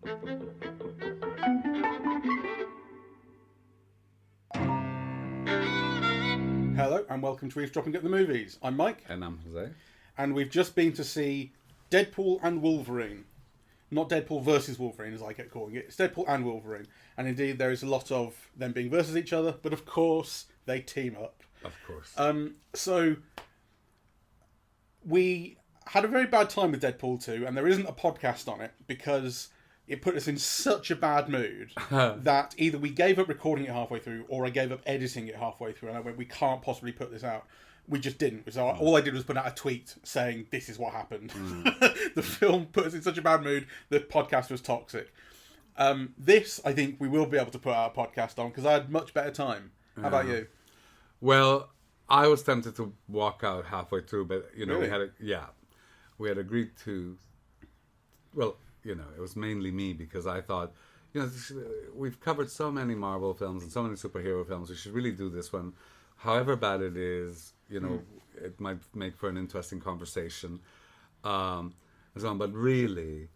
Hello and welcome to Eavesdropping at the Movies. I'm Mike. And I'm José. And we've just been to see Deadpool and Wolverine. Not Deadpool versus Wolverine, as I kept calling it. It's Deadpool and Wolverine. And indeed, there is a lot of them being versus each other, but of course, they team up. Of course. So, we had a very bad time with Deadpool 2, and there isn't a podcast on it, because it put us in such a bad mood that either we gave up recording it halfway through, or I gave up editing it halfway through, and I went, we can't possibly put this out. We just didn't. So all I did was put out a tweet saying, this is what happened. The film put us in such a bad mood, the podcast was toxic. This, I think, we will be able to put out a podcast on, because I had much better time. How about you? Well, I was tempted to walk out halfway through, but, Really? we had agreed to, well, it was mainly me, because I thought, we've covered so many Marvel films and so many superhero films, we should really do this one. However bad it is, it might make for an interesting conversation. And so on, but really,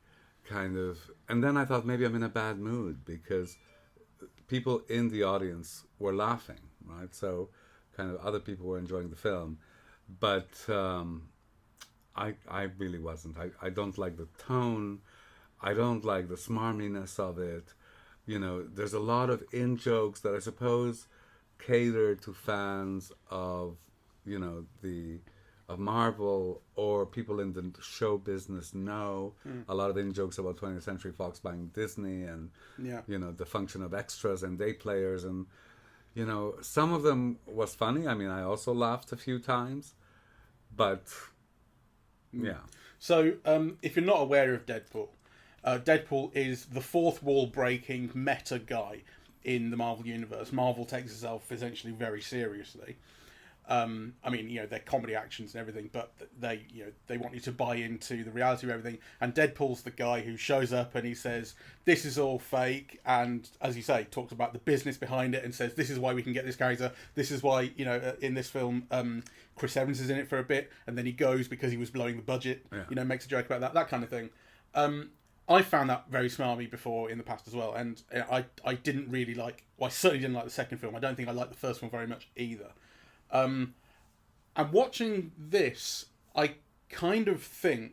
and then I thought maybe I'm in a bad mood, because people in the audience were laughing, right? So kind of other people were enjoying the film. But I really wasn't. I don't like the tone. I don't like the smarminess of it. There's a lot of in-jokes that I suppose cater to fans of, of Marvel, or people in the show business know a lot of in-jokes about 20th Century Fox buying Disney and, the function of extras and day players. And, some of them was funny. I mean, I also laughed a few times, but yeah. So, if you're not aware of Deadpool, Deadpool is the fourth wall breaking meta guy in the Marvel universe. Marvel takes itself essentially very seriously. I mean, they're comedy actions and everything, but they want you to buy into the reality of everything. And Deadpool's the guy who shows up and he says, this is all fake. And as you say, talks about the business behind it and says, this is why we can get this character. This is why, in this film, Chris Evans is in it for a bit. And then he goes because he was blowing the budget, makes a joke about that kind of thing. I found that very smarmy before in the past as well, and I didn't really like. Well, I certainly didn't like the second film. I don't think I liked the first one very much either. And watching this, I kind of think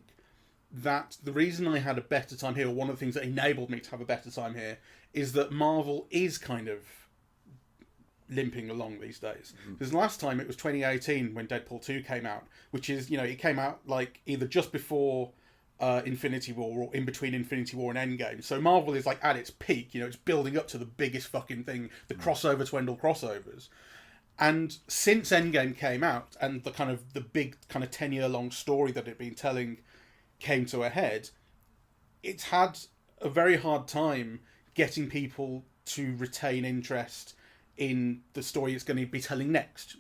that the reason I had a better time here, or one of the things that enabled me to have a better time here, is that Marvel is kind of limping along these days. Because last time it was 2018 when Deadpool 2 came out, which is, it came out like either just before Infinity War or in between Infinity War and Endgame. So Marvel is like at its peak, it's building up to the biggest fucking thing, the crossover to end all crossovers. And since Endgame came out and the big 10-year long story that it'd been telling came to a head, it's had a very hard time getting people to retain interest in the story it's going to be telling next,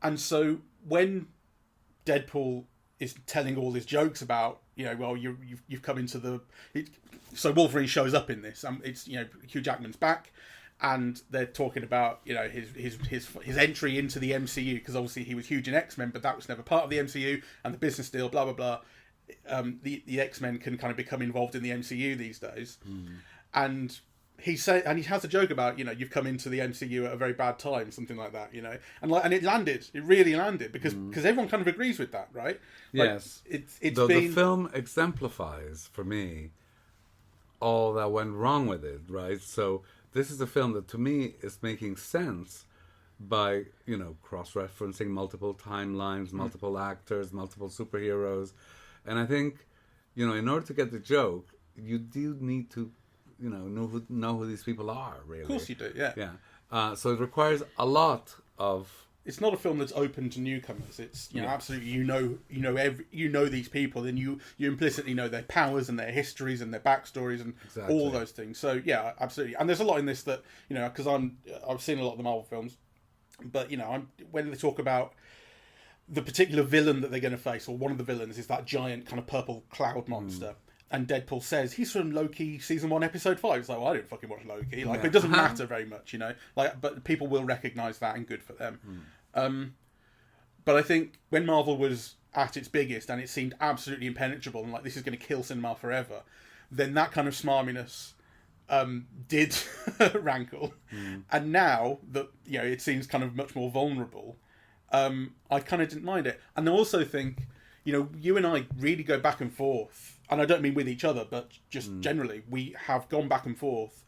And so when Deadpool is telling all his jokes about, you've come into the... So Wolverine shows up in this. It's, Hugh Jackman's back, and they're talking about, his entry into the MCU, because obviously he was huge in X-Men, but that was never part of the MCU, and the business deal, blah, blah, blah. The X-Men can kind of become involved in the MCU these days. And he has a joke about, you've come into the MCU at a very bad time, something like that, and it landed. It really landed because everyone kind of agrees with that, right? Yes. The film exemplifies for me all that went wrong with it, right? So this is a film that to me is making sense by, cross-referencing multiple timelines, multiple actors, multiple superheroes. And I think, in order to get the joke, you do need to know who these people are, really. Of course you do, yeah. Yeah. So it requires a lot of... It's not a film that's open to newcomers. It's, absolutely, you know these people, and you implicitly know their powers and their histories and their backstories and all those things. So, yeah, absolutely. And there's a lot in this that, because I've seen a lot of the Marvel films, but, when they talk about the particular villain that they're going to face, or one of the villains is that giant kind of purple cloud monster. And Deadpool says, he's from Loki season 1, episode 5. It's like, well, I didn't fucking watch Loki. It doesn't matter very much, but people will recognise that, and good for them. But I think when Marvel was at its biggest and it seemed absolutely impenetrable and like this is going to kill cinema forever, then that kind of smarminess did rankle. And now that it seems kind of much more vulnerable, I kind of didn't mind it. And I also think, you and I really go back and forth, and I don't mean with each other, but just generally, we have gone back and forth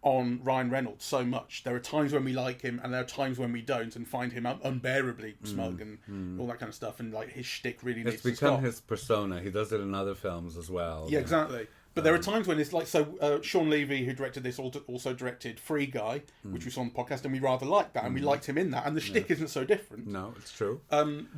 on Ryan Reynolds so much. There are times when we like him, and there are times when we don't, and find him unbearably smug and all that kind of stuff. And like his shtick really needs to stop. It's become his persona. He does it in other films as well. Yeah, exactly. But there are times when it's like, Sean Levy, who directed this, also directed Free Guy, which we saw on the podcast, and we rather liked that, and we liked him in that, and the shtick isn't so different. No, it's true.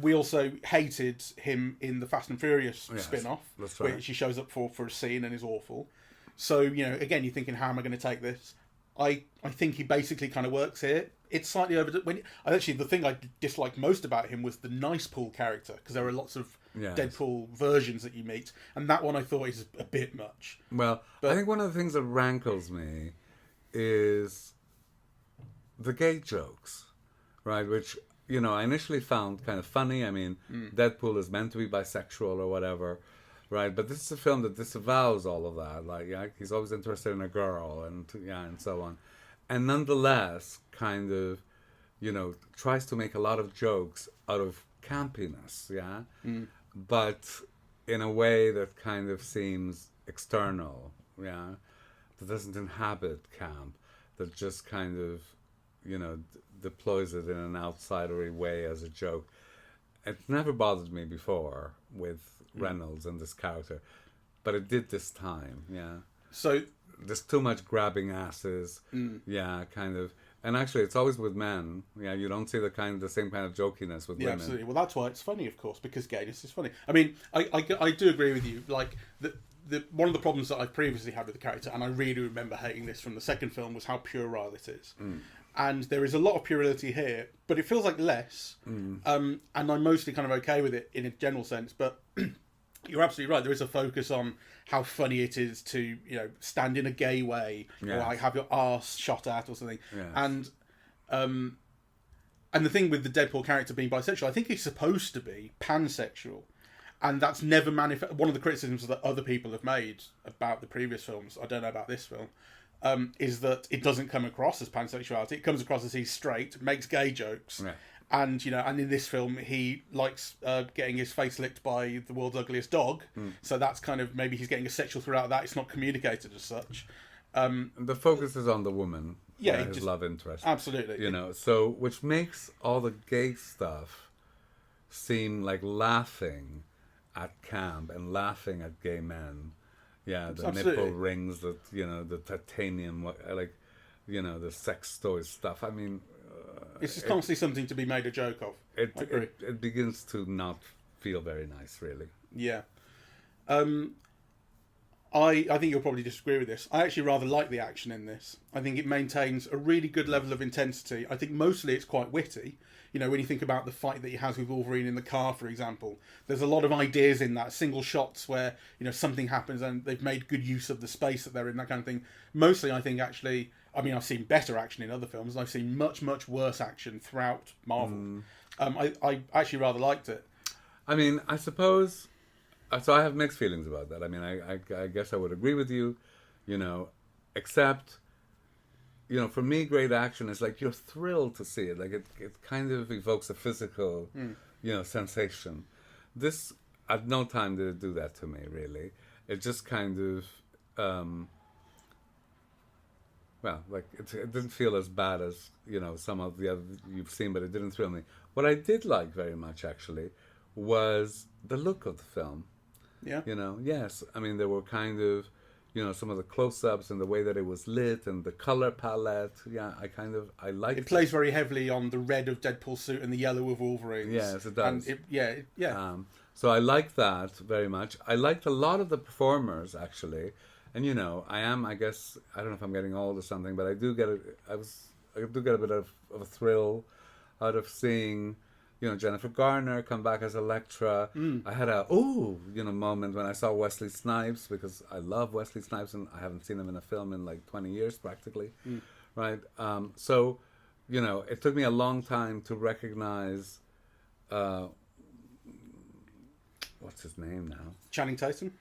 We also hated him in the Fast and Furious spin-off, that's right. which he shows up for a scene and is awful. So, again, you're thinking, how am I going to take this? I think he basically kind of works here. It's slightly actually, the thing I disliked most about him was the nice pool character, because there are lots of Deadpool versions that you meet, and that one I thought is a bit much. Well, I think one of the things that rankles me is the gay jokes, right? Which, I initially found kind of funny. I mean, Deadpool is meant to be bisexual or whatever, right? But this is a film that disavows all of that. Like, he's always interested in a girl, and so on. And nonetheless, kind of, tries to make a lot of jokes out of campiness, but in a way that kind of seems external, that doesn't inhabit camp, that just kind of, deploys it in an outsidery way as a joke. It never bothered me before with Reynolds and this character, but it did this time, So there's too much grabbing asses, kind of. And actually, it's always with men. You don't see the same kind of jokiness with women. Absolutely. Well, that's why it's funny, of course, because gayness is funny. I mean, I do agree with you. Like, one of the problems that I've previously had with the character, and I really remember hating this from the second film, was how puerile it is. And there is a lot of puerility here, but it feels like less. And I'm mostly kind of okay with it in a general sense, but you're absolutely right. There is a focus on how funny it is to, stand in a gay way, or like have your arse shot at or something. Yes. And the thing with the Deadpool character being bisexual, I think he's supposed to be pansexual, and that's never manifest. One of the criticisms that other people have made about the previous films, I don't know about this film, is that it doesn't come across as pansexuality. It comes across as he's straight, makes gay jokes. And and in this film he likes getting his face licked by the world's ugliest dog, so that's kind of, maybe he's getting a sexual throughout of that. It's not communicated as such. The focus is on the woman, his love interest, absolutely. So which makes all the gay stuff seem like laughing at camp and laughing at gay men. The nipple rings, that the titanium, like the sex toy stuff. I mean, it's just constantly something to be made a joke of. It begins to not feel very nice, really. Yeah. I think you'll probably disagree with this. I actually rather like the action in this. I think it maintains a really good level of intensity. I think mostly it's quite witty. When you think about the fight that he has with Wolverine in the car, for example, there's a lot of ideas in that. Single shots where, something happens and they've made good use of the space that they're in, that kind of thing. Mostly, I think, actually, I've seen better action in other films, and I've seen much, much worse action throughout Marvel. I actually rather liked it. I mean, I suppose... So I have mixed feelings about that. I mean, I guess I would agree with you, except... for me, great action is like, you're thrilled to see it. Like, it kind of evokes a physical, sensation. This, at no time did it do that to me, really. It just kind of, it didn't feel as bad as, some of the other you've seen, but it didn't thrill me. What I did like very much, actually, was the look of the film. Yeah. Yes. I mean, there were kind of... some of the close-ups and the way that it was lit and the color palette. I liked it. It plays very heavily on the red of Deadpool's suit and the yellow of Wolverine's. Yes, it does. And so I liked that very much. I liked a lot of the performers, actually. And, I guess, I don't know if I'm getting old or something, but I do get a bit of a thrill out of seeing... Jennifer Garner come back as Elektra. I had a moment when I saw Wesley Snipes, because I love Wesley Snipes and I haven't seen him in a film in like 20 years practically. Right? So, it took me a long time to recognize what's his name now? Channing Tatum?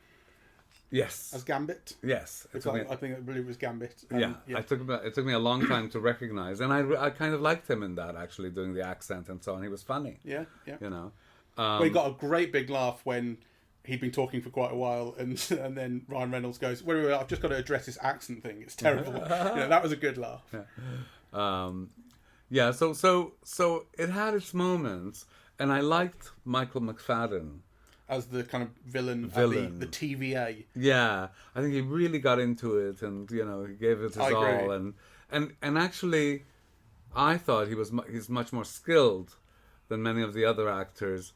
Yes. as Gambit. Yes. I think I believe it was Gambit. Yeah. It took me a long time to recognize, and I kind of liked him in that, actually, doing the accent and so on. He was funny. Yeah. You know. Well, he got a great big laugh when he'd been talking for quite a while, and then Ryan Reynolds goes, "Wait, I've just got to address this accent thing. It's terrible." That was a good laugh. Yeah. So it had its moments, and I liked Michael Macfadyen as the kind of villain. The TVA. Yeah, I think he really got into it, and he gave it his all, and actually, I thought he's much more skilled than many of the other actors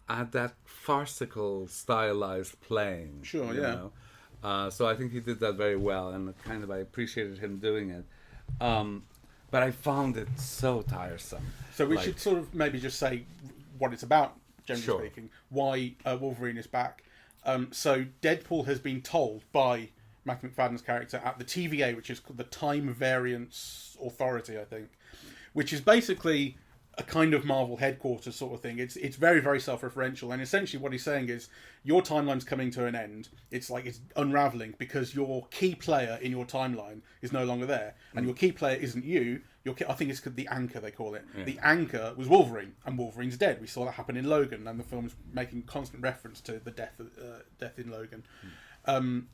at that farcical, stylized playing. Sure, you yeah. know. So I think he did that very well, and I appreciated him doing it. But I found it so tiresome. So we should sort of maybe just say what it's about, generally Sure. speaking, why Wolverine is back. So Deadpool has been told by Matthew Macfadyen's character at the TVA, which is called the Time Variance Authority, I think, which is basically a kind of Marvel headquarters sort of thing. It's very, very self-referential, and essentially what he's saying is your timeline's coming to an end. It's like it's unraveling because your key player in your timeline is no longer there, and your key player isn't you. I think it's the anchor, they call it. Yeah. The anchor was Wolverine, and Wolverine's dead. We saw that happen in Logan, and the film's making constant reference to the death in Logan. And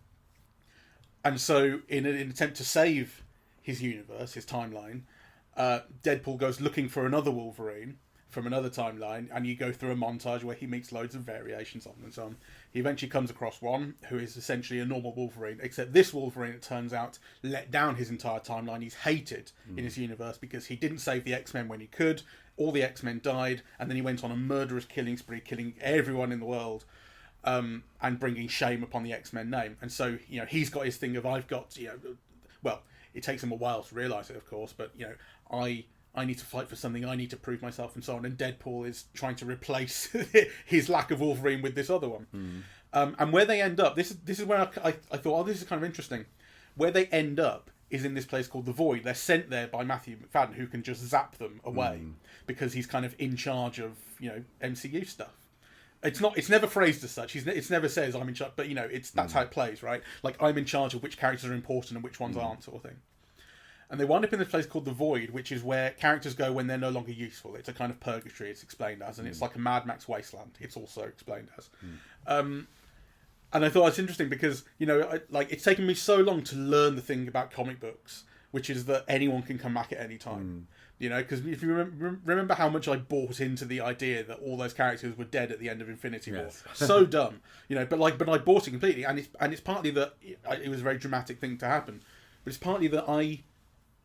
so in an attempt to save his universe, his timeline, Deadpool goes looking for another Wolverine from another timeline, and you go through a montage where he meets loads of variations of them and so on. He eventually comes across one who is essentially a normal Wolverine, except this Wolverine, it turns out, let down his entire timeline. He's hated in his universe because he didn't save the X-Men when he could. All the X-Men died, and then he went on a murderous killing spree, killing everyone in the world, and bringing shame upon the X-Men name. And so, he's got his thing of, I've got, well, it takes him a while to realise it, of course, but, I need to fight for something, I need to prove myself, and so on. And Deadpool is trying to replace his lack of Wolverine with this other one. And where they end up, this is where I thought, oh, this is kind of interesting. Where they end up is in this place called the Void. They're sent there by Matthew Macfadyen, who can just zap them away because he's kind of in charge of MCU stuff. It's never phrased as such. It's never says I'm in charge, but that's how it plays, right? Like I'm in charge of which characters are important and which ones aren't, sort of thing. And they wind up in this place called the Void, which is where characters go when they're no longer useful. It's a kind of purgatory, it's explained as, and it's like a Mad Max wasteland. It's also explained as. And I thought it's interesting because it's taken me so long to learn the thing about comic books, which is that anyone can come back at any time. Because if you remember how much I bought into the idea that all those characters were dead at the end of Infinity War, so dumb, but I bought it completely, and it's partly that it was a very dramatic thing to happen, but it's partly that I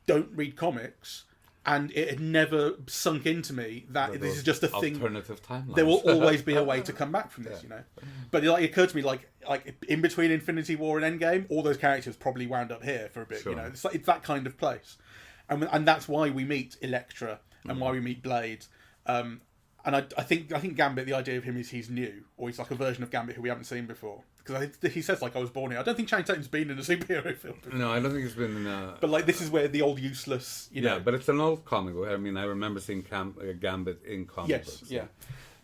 don't read comics, and it had never sunk into me that this is just a thing. Alternative timeline. There will always be a way to come back from this, But it occurred to me, like in between Infinity War and Endgame, all those characters probably wound up here for a bit. Sure. It's that kind of place, and that's why we meet Elektra and why we meet Blade. And I think Gambit, the idea of him is he's new, or he's like a version of Gambit who we haven't seen before. Because he says, I was born here. I don't think Channing Tatum's been in a superhero film before. No, I don't think he's been in a... But, this is where the old useless, Yeah, but it's an old comic book. I mean, I remember seeing Gambit in comic books. Yes,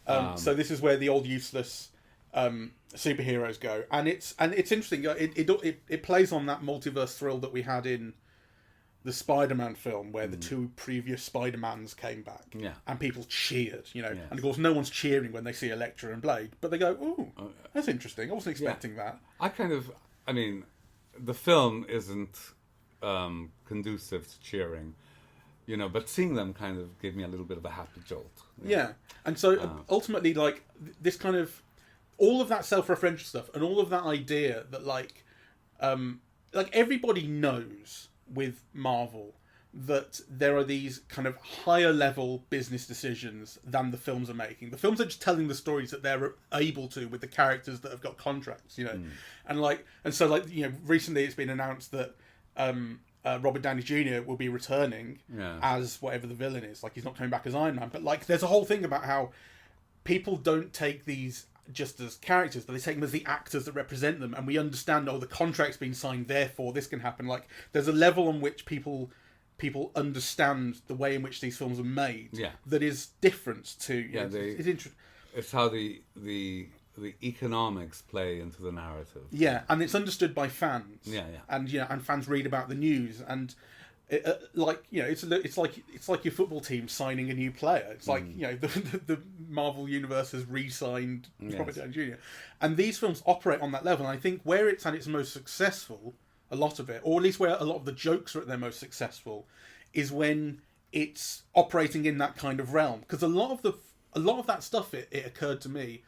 yeah. So this is where the old useless superheroes go. And it's interesting. It plays on that multiverse thrill that we had in the Spider-Man film, where the two previous Spider-Mans came back, and people cheered, and of course no one's cheering when they see Elektra and Blade, but they go, "Ooh, that's interesting. I wasn't expecting that." I mean, the film isn't conducive to cheering, but seeing them kind of gave me a little bit of a happy jolt. Yeah, and so ultimately, this kind of all of that self-referential stuff, and all of that idea that everybody knows with Marvel that there are these kind of higher level business decisions than the films are making. The films are just telling the stories that they're able to with the characters that have got contracts, and so recently it's been announced that Robert Downey Jr. will be returning as whatever the villain is. He's not coming back as Iron Man, but there's a whole thing about how people don't take these just as characters, but they take them as the actors that represent them, and we understand, the contract's been signed, therefore this can happen. There's a level on which people understand the way in which these films are made that is different to it's interesting. It's how the the economics play into the narrative. Yeah, and it's understood by fans. Yeah. And and fans read about the news, and it's like your football team signing a new player. It's like the Marvel Universe has re-signed Robert Downey Jr. And these films operate on that level. And I think where it's at its most successful, a lot of it, or at least where a lot of the jokes are at their most successful, is when it's operating in that kind of realm. Because a lot of that stuff, it occurred to me,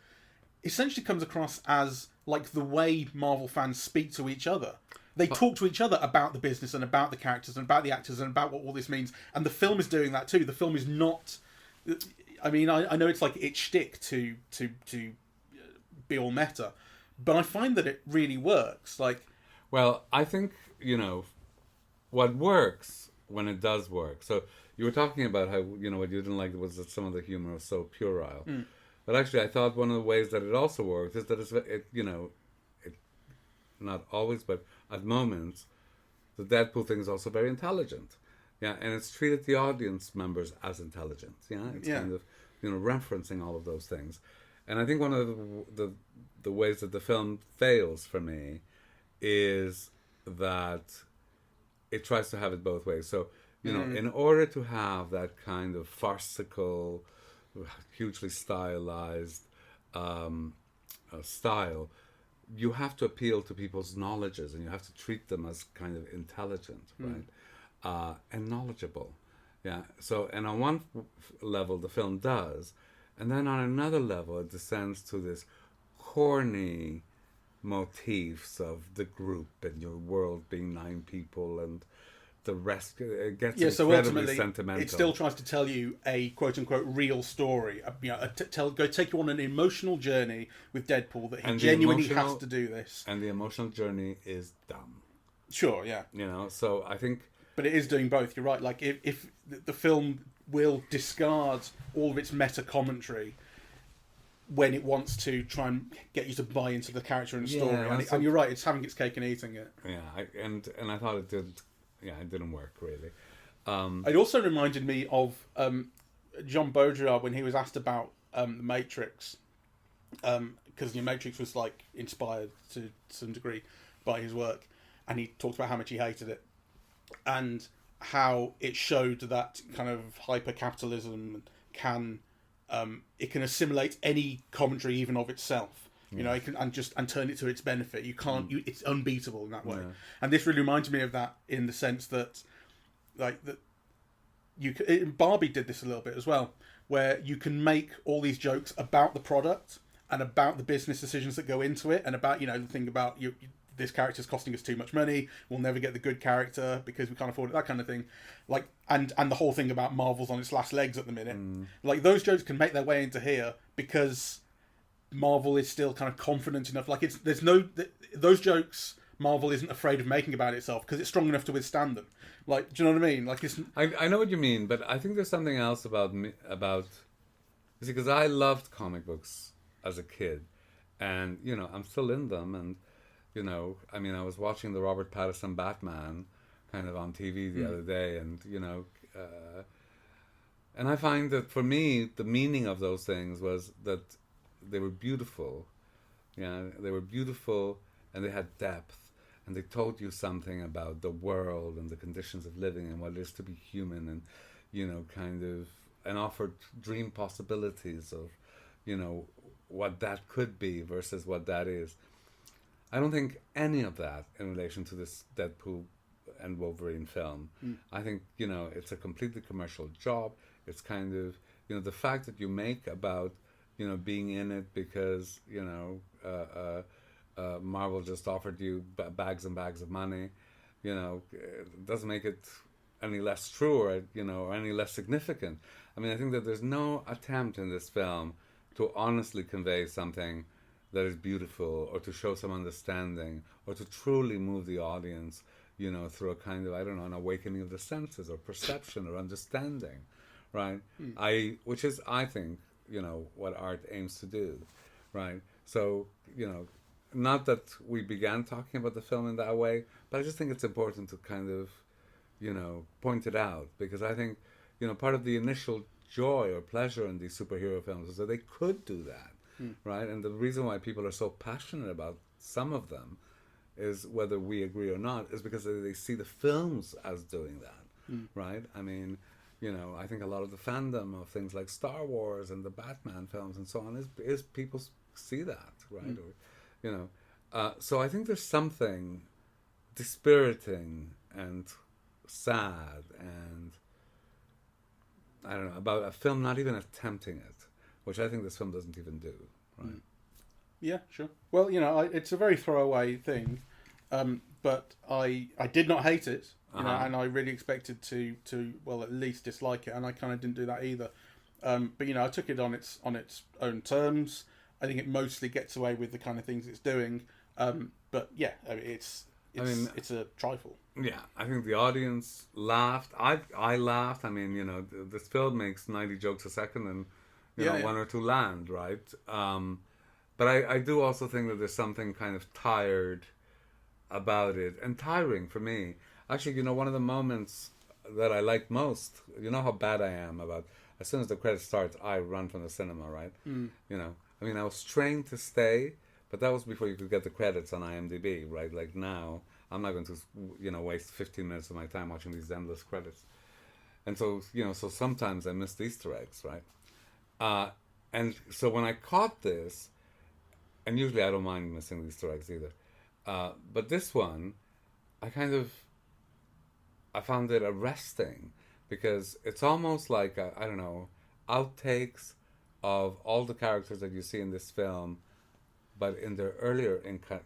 essentially comes across as like the way Marvel fans speak to each other. They talk to each other about the business and about the characters and about the actors and about what all this means. And the film is doing that too. The film is not... I mean, I know it's like its shtick to be all meta, but I find that it really works. Like, well, I think, what works when it does work. So you were talking about how, what you didn't like was that some of the humor was so puerile. But actually, I thought one of the ways that it also works is that it not always, but at moments, the Deadpool thing is also very intelligent. Yeah, and it's treated the audience members as intelligent. Yeah, it's kind of, referencing all of those things. And I think one of the ways that the film fails for me is that it tries to have it both ways. So, in order to have that kind of farcical, hugely stylized style, you have to appeal to people's knowledges, and you have to treat them as kind of intelligent, right? And knowledgeable. Yeah. So, and on one level, the film does, and then on another level, it descends to this corny motifs of the group and your world being 9 people and the rest. It gets incredibly sentimental. It still tries to tell you a quote-unquote real story. Go take you on an emotional journey with Deadpool that he genuinely has to do this. And the emotional journey is dumb. Sure, yeah. So I think... But it is doing both, you're right. Like, if the film will discard all of its meta-commentary when it wants to try and get you to buy into the character and story. And you're right, it's having its cake and eating it. Yeah, and I thought it did... Yeah, it didn't work, really. It also reminded me of John Baudrillard when he was asked about The Matrix. Because The Matrix was, like, inspired to some degree by his work. And he talked about how much he hated it. And how it showed that kind of hyper-capitalism can assimilate any commentary, even of itself. It can and turn it to its benefit. You can't. It's unbeatable in that way. Yeah. And this really reminds me of that in the sense that, Barbie did this a little bit as well, where you can make all these jokes about the product and about the business decisions that go into it, and about the thing about this character's costing us too much money. We'll never get the good character because we can't afford it. That kind of thing. Like, and the whole thing about Marvel's on its last legs at the minute. Like, those jokes can make their way into here because Marvel is still kind of confident enough. Like, those jokes Marvel isn't afraid of making about itself because it's strong enough to withstand them. Like, do you know what I mean? Like, I know what you mean, but I think there's something else about because I loved comic books as a kid, and I'm still in them, and I was watching the Robert Pattinson Batman kind of on TV the other day, and and I find that for me the meaning of those things was that they were beautiful. Yeah, they were beautiful, and they had depth, and they told you something about the world and the conditions of living and what it is to be human, and and offered dream possibilities of what that could be versus what that is. I don't think any of that in relation to this Deadpool and Wolverine film. I think it's a completely commercial job. It's kind of the fact that you make about being in it because Marvel just offered you bags and bags of money, doesn't make it any less true or any less significant. I mean, I think that there's no attempt in this film to honestly convey something that is beautiful, or to show some understanding, or to truly move the audience, through a kind of, an awakening of the senses, or perception, or understanding, right? Which is, I think, what art aims to do, right? So, not that we began talking about the film in that way, but I just think it's important to kind of, point it out, because I think, part of the initial joy or pleasure in these superhero films is that they could do that. right? And the reason why people are so passionate about some of them is, whether we agree or not, is because they see the films as doing that, right? I mean, you know, I think a lot of the fandom of things like Star Wars and the Batman films and so on is people see that, right? Or, you know, so I think there's something dispiriting and sad and, I don't know, about a film not even attempting it, which I think this film doesn't even do, right? Yeah, sure. Well, you know, it's a very throwaway thing, but I did not hate it, you know, and I really expected to well, at least dislike it, and I kind of didn't do that either. But you know, I took it on its own terms. I think it mostly gets away with the kind of things it's doing. But yeah, I mean, it's a trifle. Yeah, I think the audience laughed. I laughed. I mean, you know, this film makes 90 jokes a second, and you know, one or two land, right? But I do also think that there's something kind of tired about it, and tiring for me. Actually, you know, one of the moments that I liked most, you know how bad I am about, as soon as the credits starts, I run from the cinema, right? You know, I mean, I was trained to stay, but that was before you could get the credits on IMDb, right? Like now, I'm not going to, you know, waste 15 minutes of my time watching these endless credits. And so, you know, so sometimes I missed Easter eggs, right? And so when I caught this, and usually I don't mind missing the Easter eggs either, but this one, I found it arresting, because it's almost like, I don't know, outtakes of all the characters that you see in this film, but in their earlier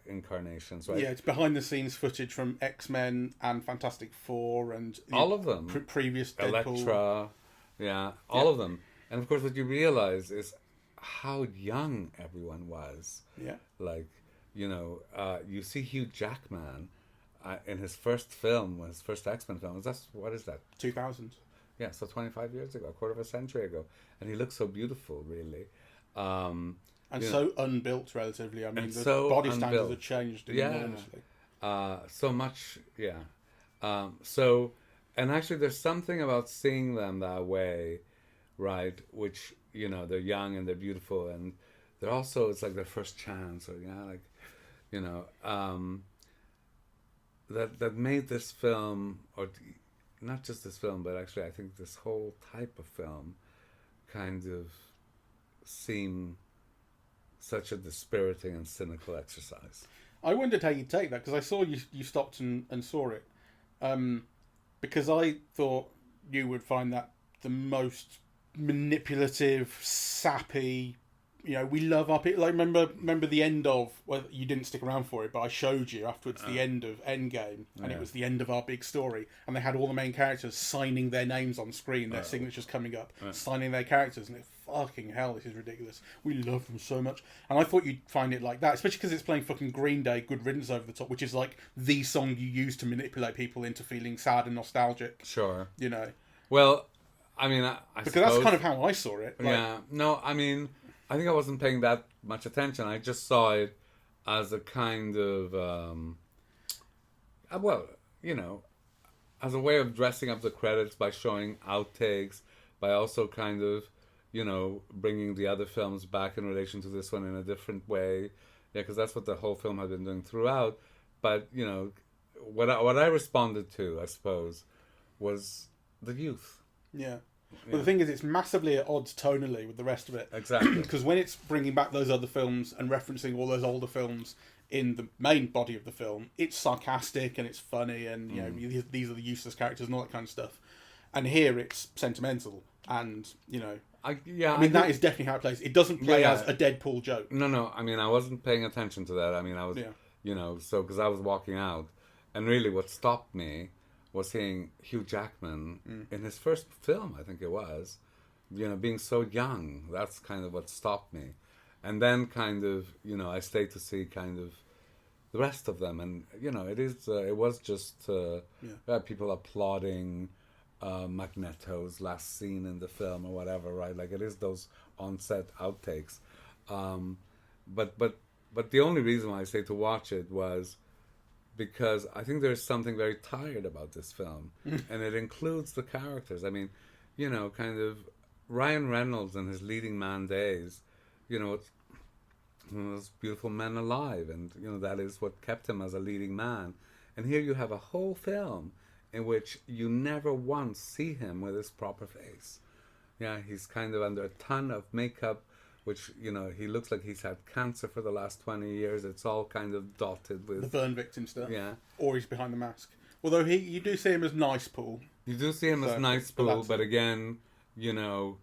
incarnations, right? Yeah, it's behind the scenes footage from X-Men and Fantastic Four and all of them, previous Deadpool. Elektra, all of them. And of course, what you realize is how young everyone was. Yeah, like, you know, you see Hugh Jackman in his first film, his first X-Men film. What is that? 2000. Yeah, so 25 years ago, a quarter of a century ago, and he looks so beautiful, really. And so unbuilt, relatively. I mean, the so body standards have changed enormously. So much, so, and actually, there's something about seeing them that way, right? Which, you know, they're young and they're beautiful, and they're also, it's like their first chance, or like, you know, that made this film, or not just this film, but actually, I think this whole type of film kind of seem such a dispiriting and cynical exercise. I wondered how you'd take that, because I saw you stopped and saw it, because I thought you would find that the most manipulative, sappy. You know, we love our people. Like, remember the end of, well, you didn't stick around for it, but I showed you afterwards the end of Endgame, and it was the end of our big story, and they had all the main characters signing their names on screen, their signatures coming up, signing their characters, and fucking hell, this is ridiculous. We love them so much, and I thought you'd find it like that, especially because it's playing fucking Green Day, Good Riddance over the top, which is like the song you use to manipulate people into feeling sad and nostalgic. Sure. You know. Well, I mean, I because suppose, that's kind of how I saw it. Like, yeah. No, I mean, I think I wasn't paying that much attention. I just saw it as a kind of, well, you know, as a way of dressing up the credits by showing outtakes, by also kind of, you know, bringing the other films back in relation to this one in a different way. Yeah, because that's what the whole film had been doing throughout. But, you know, what I responded to, I suppose, was the youth. Yeah. But the thing is, it's massively at odds tonally with the rest of it. Exactly. Because when it's bringing back those other films and referencing all those older films in the main body of the film, it's sarcastic and it's funny, and you know, these are the useless characters and all that kind of stuff. And here it's sentimental, and you know, I mean, that is definitely how it plays. It doesn't play as a Deadpool joke. No. I mean, I wasn't paying attention to that. I mean, I was, you know, so because I was walking out, and really, what stopped me was seeing Hugh Jackman in his first film, I think it was, you know, being so young. That's kind of what stopped me. And then kind of, you know, I stayed to see kind of the rest of them. And, you know, it was just people applauding Magneto's last scene in the film or whatever, right? Like, it is those on-set outtakes. But the only reason why I say to watch it was because I think there's something very tired about this film, and it includes the characters. I mean, you know, kind of Ryan Reynolds in his leading man days, you know, most beautiful men alive, and that is what kept him as a leading man. And here you have a whole film in which you never once see him with his proper face. Yeah, he's kind of under a ton of makeup, which, he looks like he's had cancer for the last 20 years. It's all kind of dotted with... The burn victim stuff. Yeah. Or he's behind the mask. Although you do see him as Nice Paul. You do see him as Nice Paul, but again, to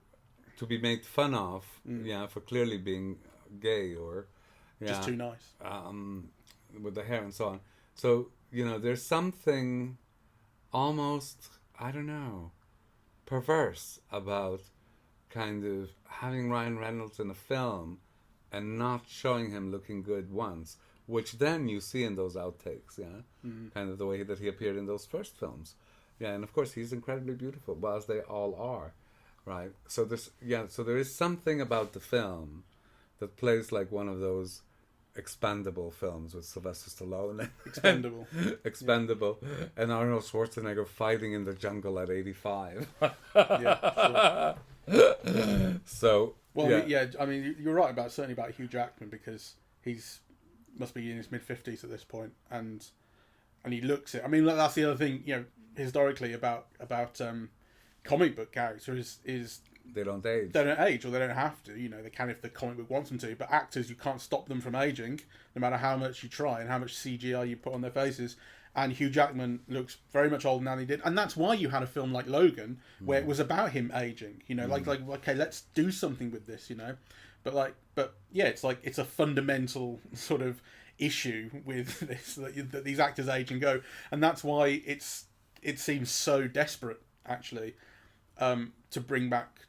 be made fun of, for clearly being gay or... Just too nice. With the hair and so on. So, there's something almost, I don't know, perverse about kind of having Ryan Reynolds in a film and not showing him looking good once, which then you see in those outtakes, kind of the way that he appeared in those first films. Yeah, and of course he's incredibly beautiful, as they all are, right? So there is something about the film that plays like one of those expendable films with Sylvester Stallone. Expendable. And Arnold Schwarzenegger fighting in the jungle at 85. Yeah, sure. So I mean, you're right certainly about Hugh Jackman, because he's must be in his mid-50s at this point, and he looks it. I mean, that's the other thing, historically about comic book characters is they don't age. They don't age, or they don't have to. They can if the comic book wants them to. But actors, you can't stop them from aging, no matter how much you try and how much CGI you put on their faces. And Hugh Jackman looks very much older than he did, and that's why you had a film like Logan, where it was about him aging. Like okay, let's do something with this. But it's a fundamental sort of issue with this that these actors age and go, and that's why it seems so desperate actually to bring back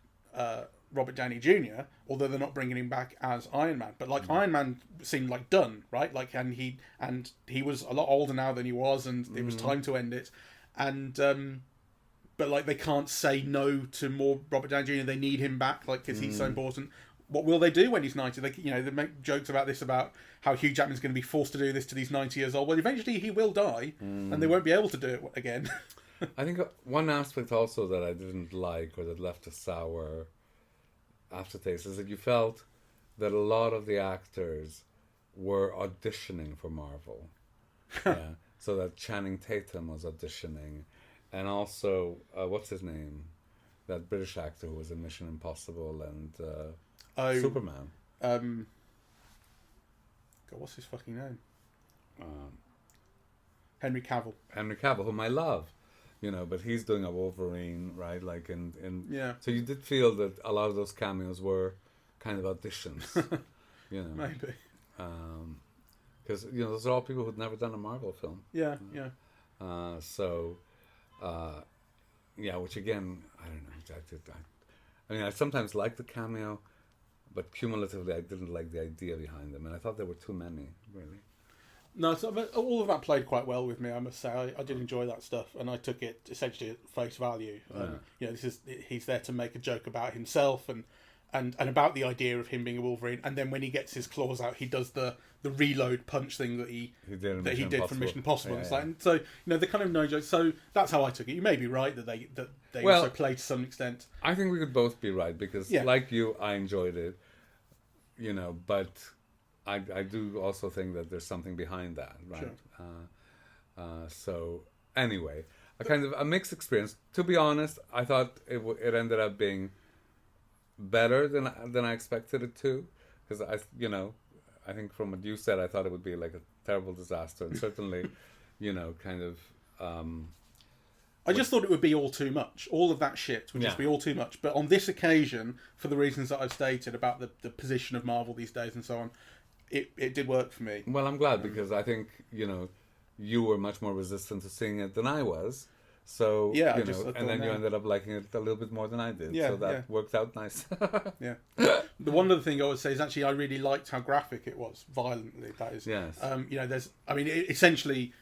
Robert Downey Jr., although they're not bringing him back as Iron Man. But Iron Man seemed done, right? And he was a lot older now than he was, and it was time to end it. And but they can't say no to more Robert Downey Jr. They need him back, because he's so important. What will they do when he's 90? They make jokes about this, about how Hugh Jackman's going to be forced to do this till he's 90 years old. Well, eventually he will die, and they won't be able to do it again. I think one aspect also that I didn't like, or that left a sour aftertaste, is that you felt that a lot of the actors were auditioning for Marvel. Yeah, so that Channing Tatum was auditioning, and also what's his name, that British actor who was in Mission Impossible and Superman. God, what's his fucking name? Henry Cavill, whom I love. But he's doing a Wolverine, right? Yeah. So you did feel that a lot of those cameos were kind of auditions, Maybe. Because those are all people who'd never done a Marvel film. Yeah. Which again, I don't know. I sometimes like the cameo, but cumulatively, I didn't like the idea behind them, and I thought there were too many, really. No, but all of that played quite well with me, I must say. I did enjoy that stuff, and I took it essentially at face value. He's there to make a joke about himself and about the idea of him being a Wolverine, and then when he gets his claws out, he does the reload punch thing that he did from Mission Impossible. So they're kind of no joke. So that's how I took it. You may be right that they also play to some extent. I think we could both be right, because like you, I enjoyed it. But I do also think that there's something behind that, right? Sure. So anyway, a mixed experience. To be honest, I thought it ended up being better than I expected it to, because I think from what you said, I thought it would be like a terrible disaster, and certainly, I just thought it would be all too much. All of that shit would just be all too much. But on this occasion, for the reasons that I've stated about the position of Marvel these days and so on, it did work for me. Well, I'm glad, because I think, you were much more resistant to seeing it than I was. So, and then you ended up liking it a little bit more than I did. So that worked out nice. Yeah. The one other thing I would say is actually I really liked how graphic it was, violently, that is. Yes. It essentially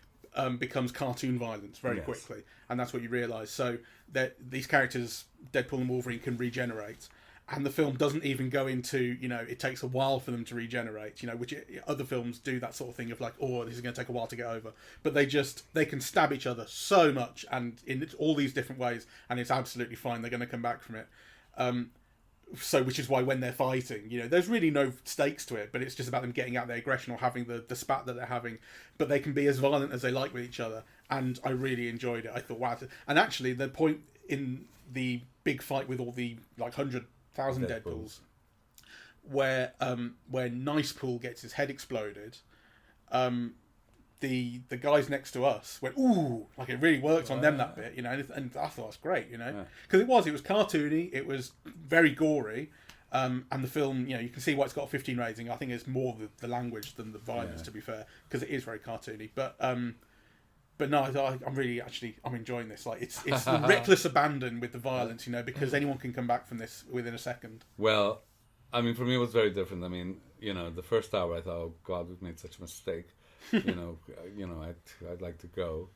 becomes cartoon violence very quickly, and that's what you realise. So that these characters, Deadpool and Wolverine, can regenerate. And the film doesn't even go into, it takes a while for them to regenerate, which other films do that sort of thing of this is going to take a while to get over. But they can stab each other so much and in all these different ways, and it's absolutely fine. They're going to come back from it. So, which is why when they're fighting, there's really no stakes to it, but it's just about them getting out their aggression or having the spat that they're having. But they can be as violent as they like with each other, and I really enjoyed it. I thought, wow. And actually, the point in the big fight with all the 100,000 Deadpools, where Nicepool gets his head exploded, the guys next to us went, ooh, like it really worked on them that bit, and I thought that's great, because it was cartoony, it was very gory, and the film, you can see why it's got a 15 rating. I think it's more the language than the violence, to be fair, because it is very cartoony. But no, I'm enjoying this. Like it's the reckless abandon with the violence, because anyone can come back from this within a second. Well, I mean, for me, it was very different. I mean, the first hour, I thought, oh God, we've made such a mistake. I'd like to go,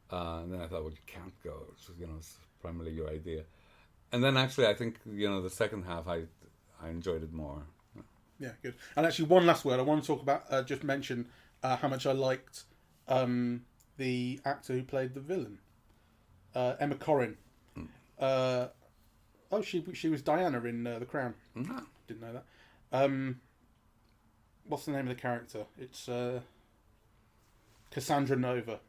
and then I thought, well, you can't go. It's primarily your idea. And then actually, I think the second half, I enjoyed it more. Yeah, good. And actually, one last word I want to talk about. Just mention how much I liked the actor who played the villain, Emma Corrin. She was Diana in The Crown. Mm-hmm. Didn't know that. What's the name of the character? It's Cassandra Nova.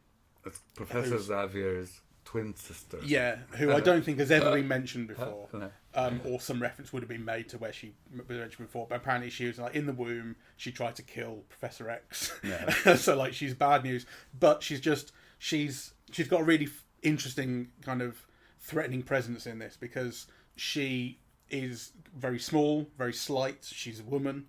It's Professor Xavier's twin sister. Yeah, who I don't think has ever been mentioned before. Or some reference would have been made to where she was mentioned before. But apparently she was in the womb, she tried to kill Professor X. Yeah. So she's bad news. But she's got a really interesting kind of threatening presence in this, because she is very small, very slight. She's a woman.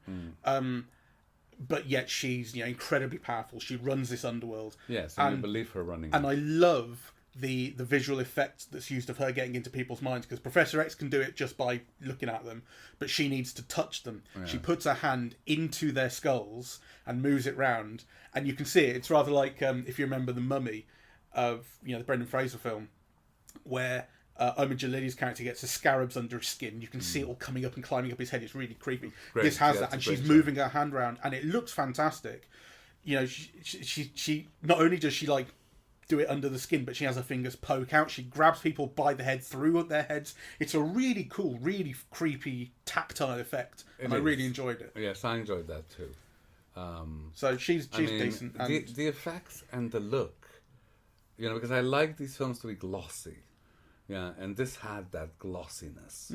But yet she's incredibly powerful. She runs this underworld. Yes, and you believe her running. And I love the visual effect that's used of her getting into people's minds, because Professor X can do it just by looking at them, but she needs to touch them. Yeah. She puts her hand into their skulls and moves it round, and you can see it. It's rather like if you remember The Mummy of the Brendan Fraser film, where Omid Jalili's character gets the scarabs under his skin. You can see it all coming up and climbing up his head. It's really creepy. Great. This has that, and she's moving her hand around, and it looks fantastic. She not only does she do it under the skin, but she has her fingers poke out. She grabs people by the head through their heads. It's a really cool, really creepy, tactile effect, and I really enjoyed it. Yes, I enjoyed that too. So she's decent. And the effects and the look, because I like these films to be glossy. Yeah, and this had that glossiness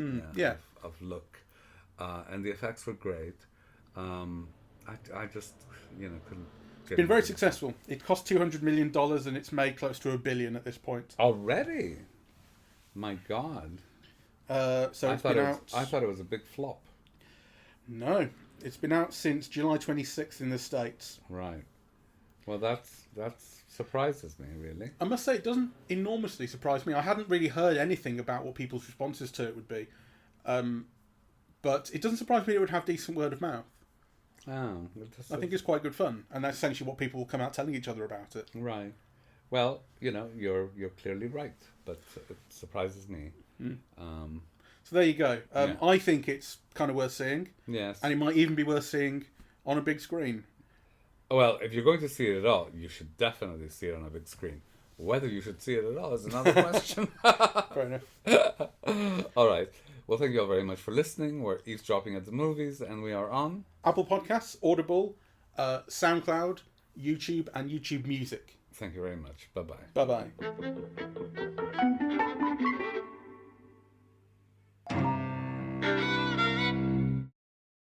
of look, and the effects were great. I just couldn't. It's been very successful. It cost $200 million, and it's made close to $1 billion at this point. Already? My God! I thought it was a big flop. No, it's been out since July 26th in the States. Right. Well, that's surprises me, really. I must say, it doesn't enormously surprise me. I hadn't really heard anything about what people's responses to it would be. But it doesn't surprise me it would have decent word of mouth. Oh, I think it's quite good fun. And that's essentially what people will come out telling each other about it. Right. Well, you're clearly right, but it surprises me. So there you go. I think it's kind of worth seeing. Yes. And it might even be worth seeing on a big screen. Well, if you're going to see it at all, you should definitely see it on a big screen. Whether you should see it at all is another question. Fair enough. All right. Well, thank you all very much for listening. We're eavesdropping at the movies, and we are on Apple Podcasts, Audible, SoundCloud, YouTube, and YouTube Music. Thank you very much. Bye-bye. Bye-bye.